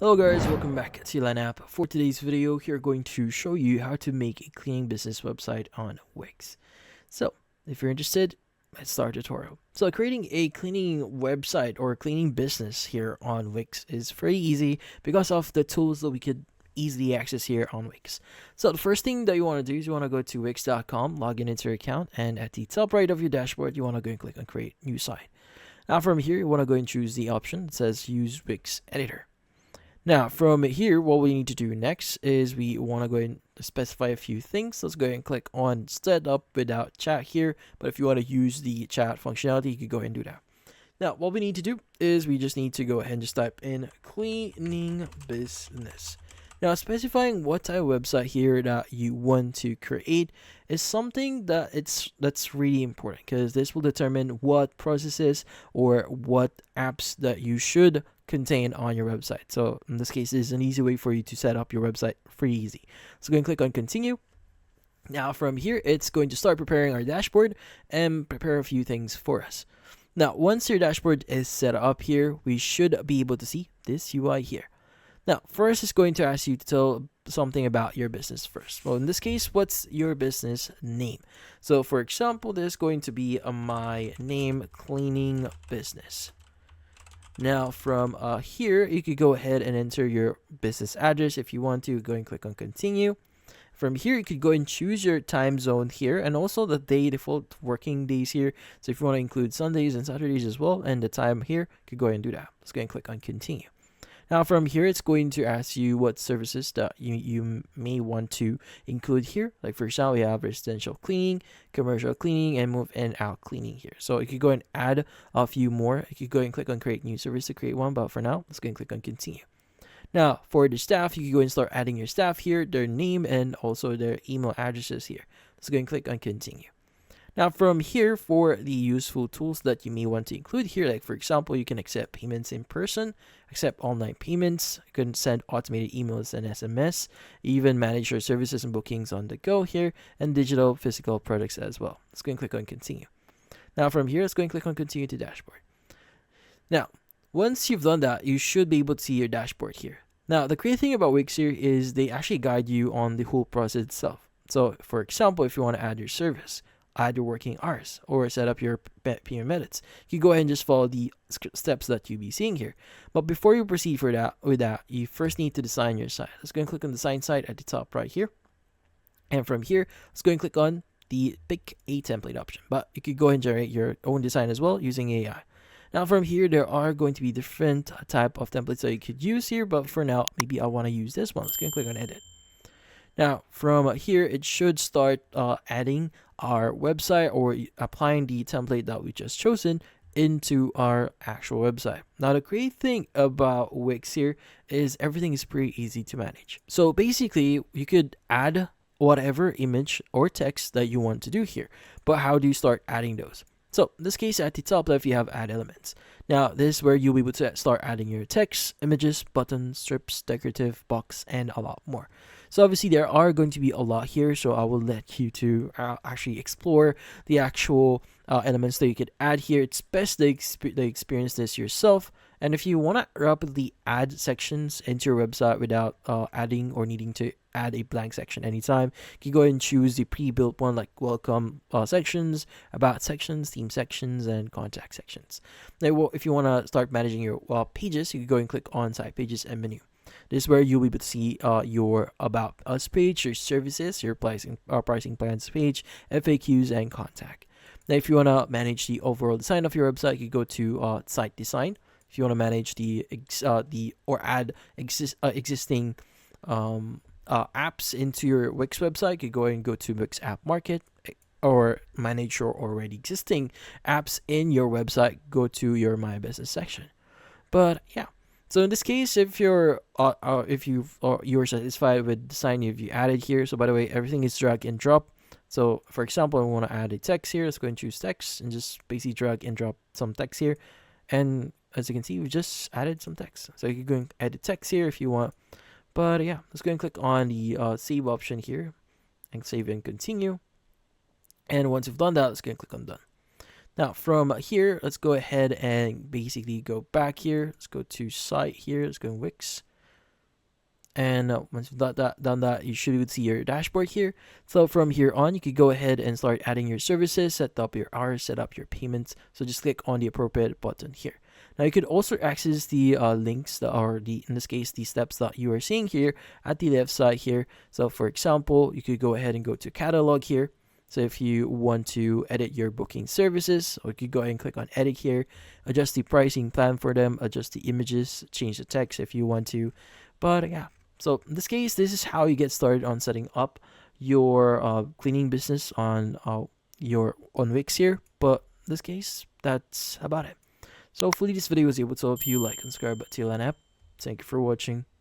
Hello guys, welcome back to Line App. For today's video, we're going to show you how to make a cleaning business website on Wix. So, if you're interested, let's start the tutorial. So, creating a cleaning website or cleaning business here on Wix is very easy because of the tools that we could easily access here on Wix. So, the first thing that you want to do is you want to go to wix.com, log in into your account, and at the top right of your dashboard, you want to go and click on Create New Site. Now, from here, you want to go and choose the option that says Use Wix Editor. Now, from here, what we need to do next is we want to go and specify a few things. Let's go ahead and click on Set Up Without Chat here. But if you want to use the chat functionality, you can go ahead and do that. Now, what we need to do is we just need to go ahead and just type in cleaning business. Now, specifying what type of website here that you want to create is something that's really important, because this will determine what processes or what apps that you should contain on your website. So in this case, this is an easy way for you to set up your website pretty easy. So go and click on Continue. Now from here, it's going to start preparing our dashboard and prepare a few things for us. Now, once your dashboard is set up here, we should be able to see this UI here. Now, first, it's going to ask you to tell something about your business first. Well, in this case, what's your business name? So, for example, there's going to be my name, cleaning business. Now, from here, you could go ahead and enter your business address if you want to. Go and click on Continue. From here, you could go and choose your time zone here, and also the default working days here. So, if you want to include Sundays and Saturdays as well, and the time here, you could go ahead and do that. Let's go and click on Continue. Now from here, it's going to ask you what services that you may want to include here. Like for example, we have residential cleaning, commercial cleaning, and move in out cleaning here. So you could go and add a few more. You could go and click on create new service to create one, but for now, let's go and click on continue. Now for the staff, you can go and start adding your staff here, their name, and also their email addresses here. Let's go and click on continue. Now from here, for the useful tools that you may want to include here, like for example, you can accept payments in person, accept online payments, you can send automated emails and SMS, even manage your services and bookings on the go here, and digital physical products as well. Let's go and click on continue. Now from here, let's go and click on continue to dashboard. Now, once you've done that, you should be able to see your dashboard here. Now, the great thing about Wix here is they actually guide you on the whole process itself. So for example, if you want to add your service, add your working hours, or set up your payment methods, you go ahead and just follow the steps that you'll be seeing here. But before you proceed with that, you first need to design your site. Let's go and click on design site at the top right here. And from here, let's go and click on the pick a template option. But you could go ahead and generate your own design as well using AI. Now from here, there are going to be different type of templates that you could use here. But for now, maybe I want to use this one. Let's go and click on edit. Now, from here, it should start adding our website or applying the template that we just chosen into our actual website. Now, the great thing about Wix here is everything is pretty easy to manage. So basically, you could add whatever image or text that you want to do here. But how do you start adding those? So in this case, at the top left, you have add elements. Now, this is where you'll be able to start adding your text, images, buttons, strips, decorative, box, and a lot more. So obviously, there are going to be a lot here, so I will let you to actually explore the actual elements that you could add here. It's best to experience this yourself. And if you want to rapidly add sections into your website without adding or needing to add a blank section anytime, you can go ahead and choose the pre-built one like welcome sections, about sections, theme sections, and contact sections. Now, if you want to start managing your pages, you can go and click on site pages and menu. This is where you'll be able to see your About Us page, your services, your pricing plans page, FAQs, and contact. Now, if you want to manage the overall design of your website, you go to Site Design. If you want to manage add existing apps into your Wix website, you go and go to Wix App Market, or manage your already existing apps in your website, go to your My Business section. But yeah. So in this case, if you're satisfied with the design you added here, so by the way, everything is drag and drop. So for example, I want to add a text here. Let's go and choose text and just basically drag and drop some text here. And as you can see, we just added some text. So you can go and edit text here if you want. But yeah, let's go and click on the save option here and save and continue. And once you've done that, let's go and click on done. Now from here, let's go ahead and basically go back here. Let's go to site here. Let's go in Wix. And once you've done that, you should see your dashboard here. So from here on, you could go ahead and start adding your services, set up your hours, set up your payments. So just click on the appropriate button here. Now you could also access the links that are in this case, the steps that you are seeing here at the left side here. So for example, you could go ahead and go to catalog here. So if you want to edit your booking services, or you could go ahead and click on edit here, adjust the pricing plan for them, adjust the images, change the text if you want to. But yeah, so in this case, this is how you get started on setting up your cleaning business on Wix here. But in this case, that's about it. So hopefully this video was able to help you. Like and subscribe to Land App. Thank you for watching.